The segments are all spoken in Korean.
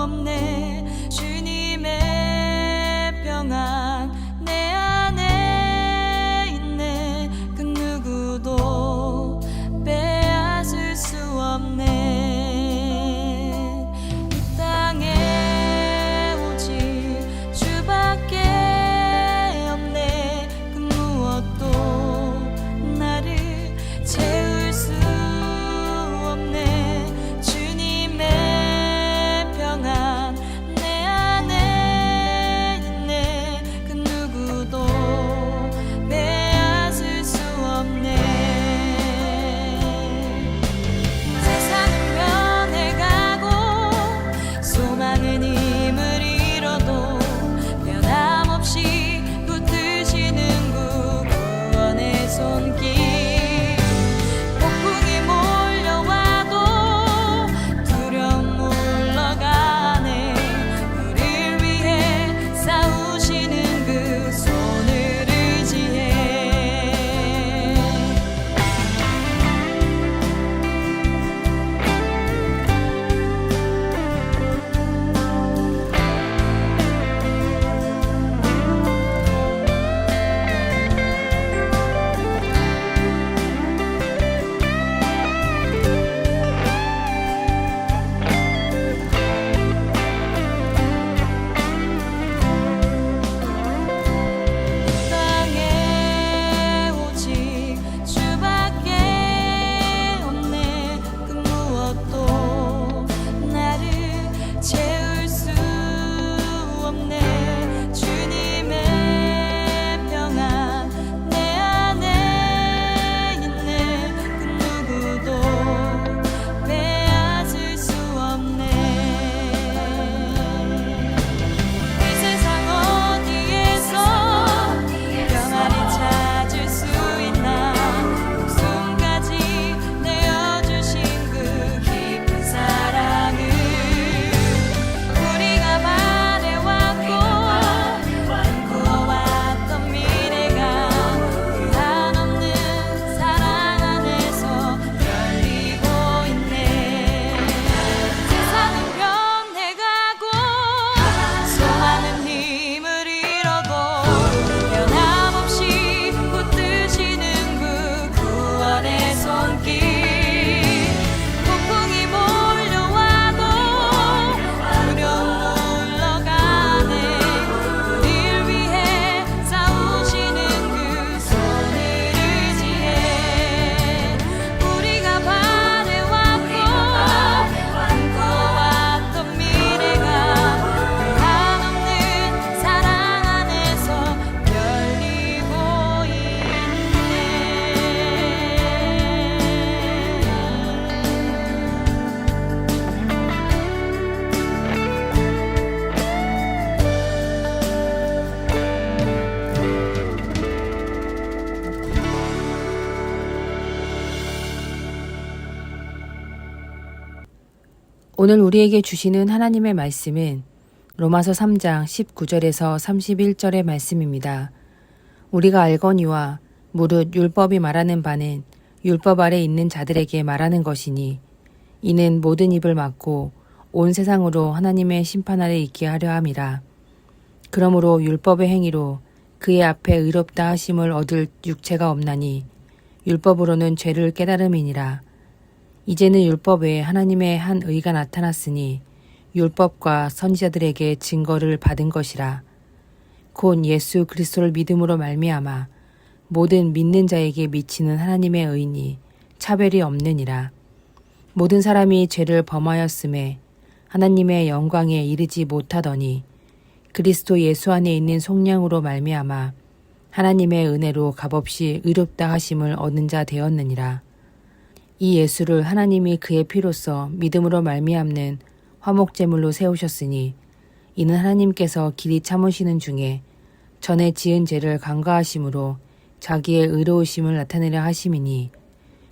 없네. 주님의 평안 내 안에 있네. 그 누구도 빼앗을 수 없네. 이 땅에 오직 주밖에 없네. 그 무엇도 나를 채울 수 없네. 주님의 평안 내 안에 있네. 그 누구도 빼앗을 수 없네. 세상은 변해가고 소망은 힘을 잃어도 변함없이 붙드시는 구원의 손길. 폭풍이 몰려와도 두려움 물러가네. 우릴 위해 싸우시는 그 손을 의지해. 땅에 오직 주밖에 없네. 그 무엇도 나를 채울 수 없네. 주님의 평안 내 안에 있네. 그 누구도 빼앗을 수 없네. 이 세상 어디에서 평안을 찾을 수 있나. 목숨까지 내어주신 그 깊은 사랑을 우리가 바래왔고 꿈꿔왔던 미래가 그 한없는 사랑 안에서 열리고 있네. 세상은 변해가고 소망은 힘을 잃어도 변함없이 붙드시는 그 구원의 손길. 폭풍이 몰려와도 두려움 물러가네. 우릴 위해 싸우시는 그 손을 의지해. 우리가 바래왔고 꿈꿔왔던 미래가 그 한없는 사랑 안에서 열리고 있네. 오늘 우리에게 주시는 하나님의 말씀은 로마서 3장 19절에서 31절의 말씀입니다. 우리가 알거니와 무릇 율법이 말하는 바는 율법 아래 있는 자들에게 말하는 것이니 이는 모든 입을 막고 온 세상으로 하나님의 심판 아래 있게 하려 함이라. 그러므로 율법의 행위로 그의 앞에 의롭다 하심을 얻을 육체가 없나니 율법으로는 죄를 깨달음이니라. 이제는 율법 외에 하나님의 한 의가 나타났으니 율법과 선지자들에게 증거를 받은 것이라. 곧 예수 그리스도를 믿음으로 말미암아 모든 믿는 자에게 미치는 하나님의 의니 차별이 없느니라. 모든 사람이 죄를 범하였음에 하나님의 영광에 이르지 못하더니 그리스도 예수 안에 있는 속량으로 말미암아 하나님의 은혜로 값없이 의롭다 하심을 얻는 자 되었느니라. 이 예수를 하나님이 그의 피로써 믿음으로 말미암는 화목제물로 세우셨으니 이는 하나님께서 길이 참으시는 중에 전에 지은 죄를 간과하심으로 자기의 의로우심을 나타내려 하심이니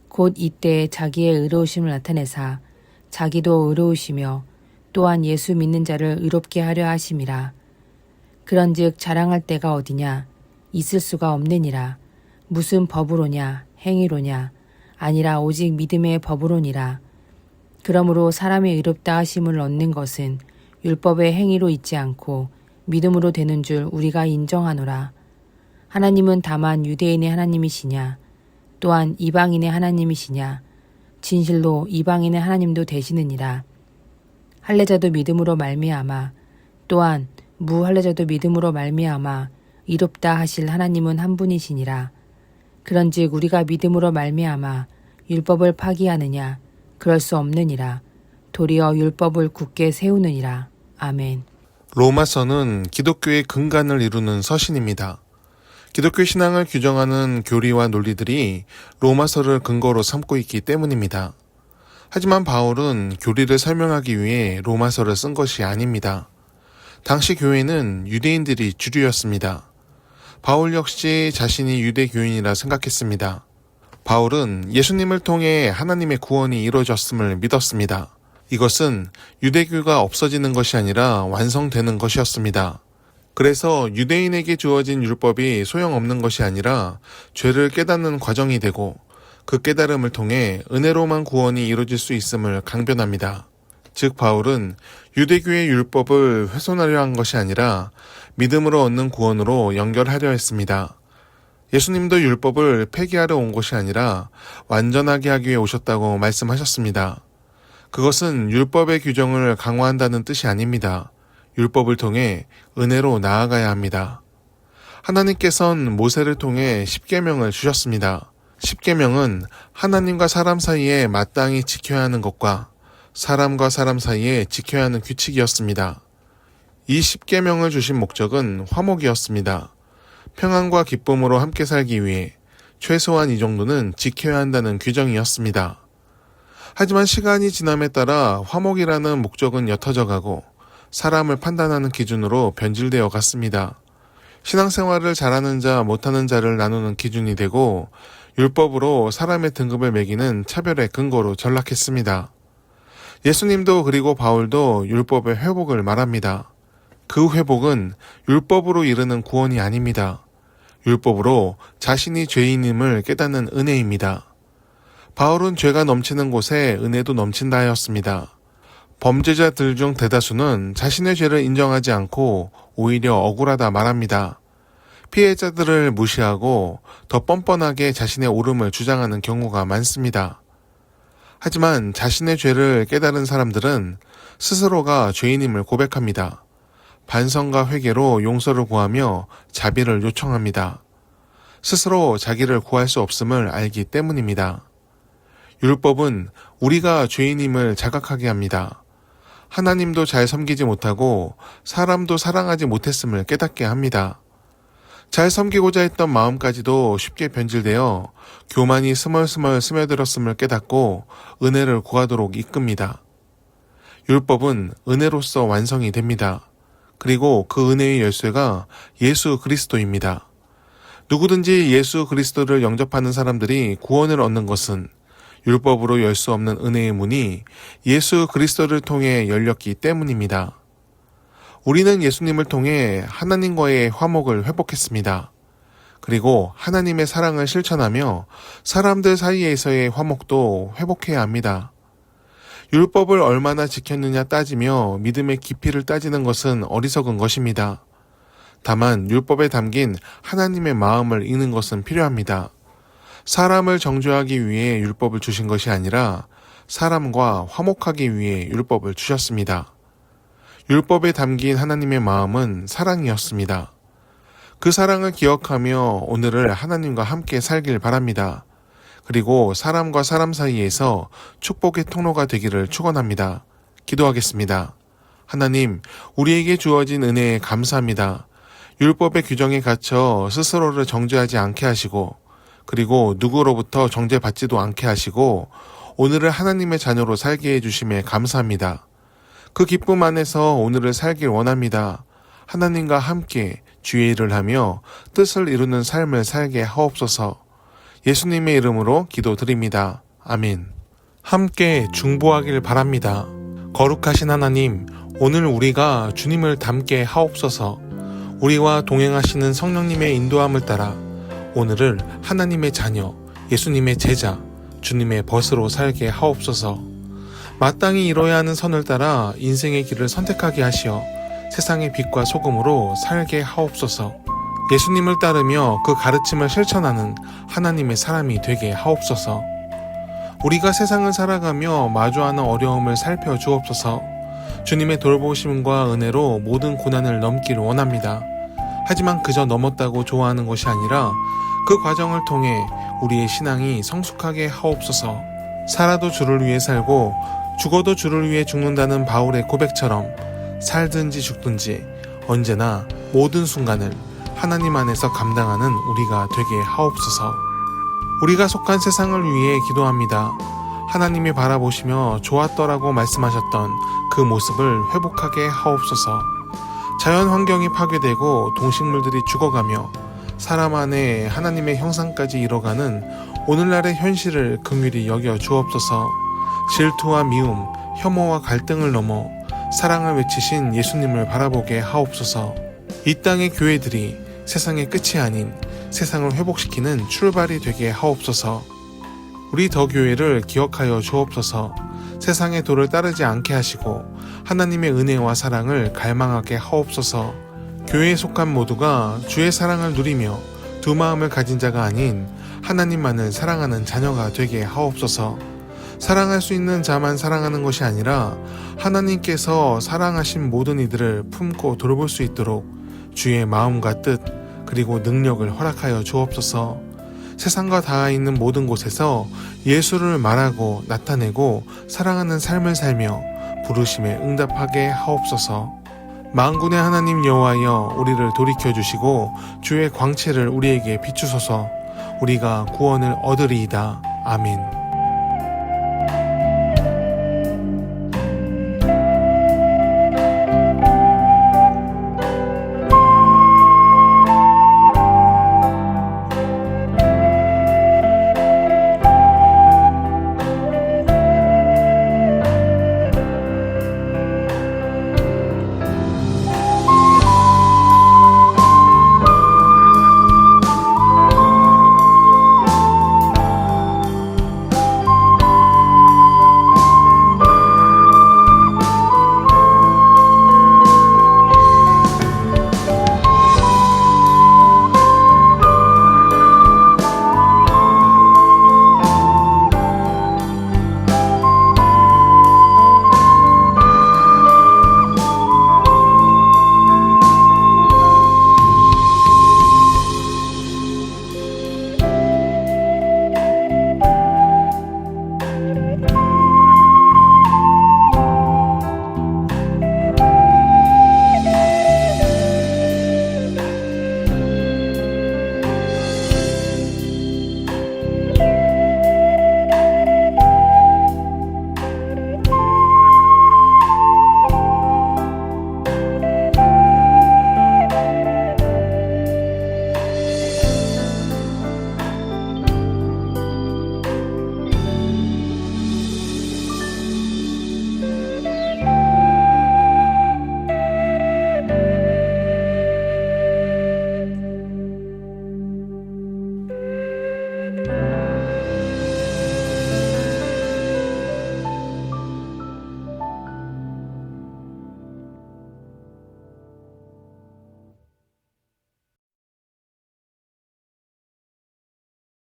곧 이때 자기의 의로우심을 나타내사 자기도 의로우시며 또한 예수 믿는 자를 의롭게 하려 하심이라. 그런즉 자랑할 때가 어디냐? 있을 수가 없느니라. 무슨 법으로냐? 행위로냐? 아니라 오직 믿음의 법으로니라. 그러므로 사람의 의롭다 하심을 얻는 것은 율법의 행위로 있지 않고 믿음으로 되는 줄 우리가 인정하노라. 하나님은 다만 유대인의 하나님이시냐 또한 이방인의 하나님이시냐 진실로 이방인의 하나님도 되시느니라. 할례자도 믿음으로 말미암아 또한 무할례자도 믿음으로 말미암아 이롭다 하실 하나님은 한 분이시니라. 그런즉 우리가 믿음으로 말미암아 율법을 파기하느냐 그럴 수 없느니라. 도리어 율법을 굳게 세우느니라. 아멘. 로마서는 기독교의 근간을 이루는 서신입니다. 기독교 신앙을 규정하는 교리와 논리들이 로마서를 근거로 삼고 있기 때문입니다. 하지만 바울은 교리를 설명하기 위해 로마서를 쓴 것이 아닙니다. 당시 교회는 유대인들이 주류였습니다. 바울 역시 자신이 유대교인이라 생각했습니다. 바울은 예수님을 통해 하나님의 구원이 이루어졌음을 믿었습니다. 이것은 유대교가 없어지는 것이 아니라 완성되는 것이었습니다. 그래서 유대인에게 주어진 율법이 소용없는 것이 아니라 죄를 깨닫는 과정이 되고 그 깨달음을 통해 은혜로만 구원이 이루어질 수 있음을 강변합니다. 즉 바울은 유대교의 율법을 훼손하려 한 것이 아니라 믿음으로 얻는 구원으로 연결하려 했습니다. 예수님도 율법을 폐기하러 온 것이 아니라 완전하게 하기 위해 오셨다고 말씀하셨습니다. 그것은 율법의 규정을 강화한다는 뜻이 아닙니다. 율법을 통해 은혜로 나아가야 합니다. 하나님께서는 모세를 통해 십계명을 주셨습니다. 십계명은 하나님과 사람 사이에 마땅히 지켜야 하는 것과 사람과 사람 사이에 지켜야 하는 규칙이었습니다. 이 십계명을 주신 목적은 화목이었습니다. 평안과 기쁨으로 함께 살기 위해 최소한 이 정도는 지켜야 한다는 규정이었습니다. 하지만 시간이 지남에 따라 화목이라는 목적은 옅어져 가고 사람을 판단하는 기준으로 변질되어 갔습니다. 신앙생활을 잘하는 자, 못하는 자를 나누는 기준이 되고 율법으로 사람의 등급을 매기는 차별의 근거로 전락했습니다. 예수님도 그리고 바울도 율법의 회복을 말합니다. 그 회복은 율법으로 이르는 구원이 아닙니다. 율법으로 자신이 죄인임을 깨닫는 은혜입니다. 바울은 죄가 넘치는 곳에 은혜도 넘친다 하였습니다. 범죄자들 중 대다수는 자신의 죄를 인정하지 않고 오히려 억울하다 말합니다. 피해자들을 무시하고 더 뻔뻔하게 자신의 옳음을 주장하는 경우가 많습니다. 하지만 자신의 죄를 깨달은 사람들은 스스로가 죄인임을 고백합니다. 반성과 회개로 용서를 구하며 자비를 요청합니다. 스스로 자기를 구할 수 없음을 알기 때문입니다. 율법은 우리가 죄인임을 자각하게 합니다. 하나님도 잘 섬기지 못하고 사람도 사랑하지 못했음을 깨닫게 합니다. 잘 섬기고자 했던 마음까지도 쉽게 변질되어 교만이 스멀스멀 스며들었음을 깨닫고 은혜를 구하도록 이끕니다. 율법은 은혜로서 완성이 됩니다. 그리고 그 은혜의 열쇠가 예수 그리스도입니다. 누구든지 예수 그리스도를 영접하는 사람들이 구원을 얻는 것은 율법으로 열 수 없는 은혜의 문이 예수 그리스도를 통해 열렸기 때문입니다. 우리는 예수님을 통해 하나님과의 화목을 회복했습니다. 그리고 하나님의 사랑을 실천하며 사람들 사이에서의 화목도 회복해야 합니다. 율법을 얼마나 지켰느냐 따지며 믿음의 깊이를 따지는 것은 어리석은 것입니다. 다만 율법에 담긴 하나님의 마음을 읽는 것은 필요합니다. 사람을 정죄하기 위해 율법을 주신 것이 아니라 사람과 화목하기 위해 율법을 주셨습니다. 율법에 담긴 하나님의 마음은 사랑이었습니다. 그 사랑을 기억하며 오늘을 하나님과 함께 살길 바랍니다. 그리고 사람과 사람 사이에서 축복의 통로가 되기를 축원합니다. 기도하겠습니다. 하나님, 우리에게 주어진 은혜에 감사합니다. 율법의 규정에 갇혀 스스로를 정죄하지 않게 하시고 그리고 누구로부터 정죄받지도 않게 하시고 오늘을 하나님의 자녀로 살게 해주심에 감사합니다. 그 기쁨 안에서 오늘을 살길 원합니다. 하나님과 함께 주의 일을 하며 뜻을 이루는 삶을 살게 하옵소서. 예수님의 이름으로 기도드립니다. 아멘. 함께 중보하길 바랍니다. 거룩하신 하나님, 오늘 우리가 주님을 닮게 하옵소서. 우리와 동행하시는 성령님의 인도함을 따라 오늘을 하나님의 자녀, 예수님의 제자, 주님의 벗으로 살게 하옵소서. 마땅히 이뤄야 하는 선을 따라 인생의 길을 선택하게 하시어 세상의 빛과 소금으로 살게 하옵소서. 예수님을 따르며 그 가르침을 실천하는 하나님의 사람이 되게 하옵소서. 우리가 세상을 살아가며 마주하는 어려움을 살펴주옵소서. 주님의 돌보심과 은혜로 모든 고난을 넘기를 원합니다. 하지만 그저 넘었다고 좋아하는 것이 아니라 그 과정을 통해 우리의 신앙이 성숙하게 하옵소서. 살아도 주를 위해 살고 죽어도 주를 위해 죽는다는 바울의 고백처럼 살든지 죽든지 언제나 모든 순간을 하나님 안에서 감당하는 우리가 되게 하옵소서. 우리가 속한 세상을 위해 기도합니다. 하나님이 바라보시며 좋았더라고 말씀하셨던 그 모습을 회복하게 하옵소서. 자연 환경이 파괴되고 동식물들이 죽어가며 사람 안에 하나님의 형상까지 이뤄가는 오늘날의 현실을 긍휼히 여겨 주옵소서. 질투와 미움, 혐오와 갈등을 넘어 사랑을 외치신 예수님을 바라보게 하옵소서. 이 땅의 교회들이 세상의 끝이 아닌 세상을 회복시키는 출발이 되게 하옵소서. 우리 더 교회를 기억하여 주옵소서. 세상의 도를 따르지 않게 하시고 하나님의 은혜와 사랑을 갈망하게 하옵소서. 교회에 속한 모두가 주의 사랑을 누리며 두 마음을 가진 자가 아닌 하나님만을 사랑하는 자녀가 되게 하옵소서. 사랑할 수 있는 자만 사랑하는 것이 아니라 하나님께서 사랑하신 모든 이들을 품고 돌볼 수 있도록 주의 마음과 뜻 그리고 능력을 허락하여 주옵소서. 세상과 닿아 있는 모든 곳에서 예수를 말하고 나타내고 사랑하는 삶을 살며 부르심에 응답하게 하옵소서. 만군의 하나님 여호와여, 우리를 돌이켜주시고 주의 광채를 우리에게 비추소서. 우리가 구원을 얻으리이다. 아멘.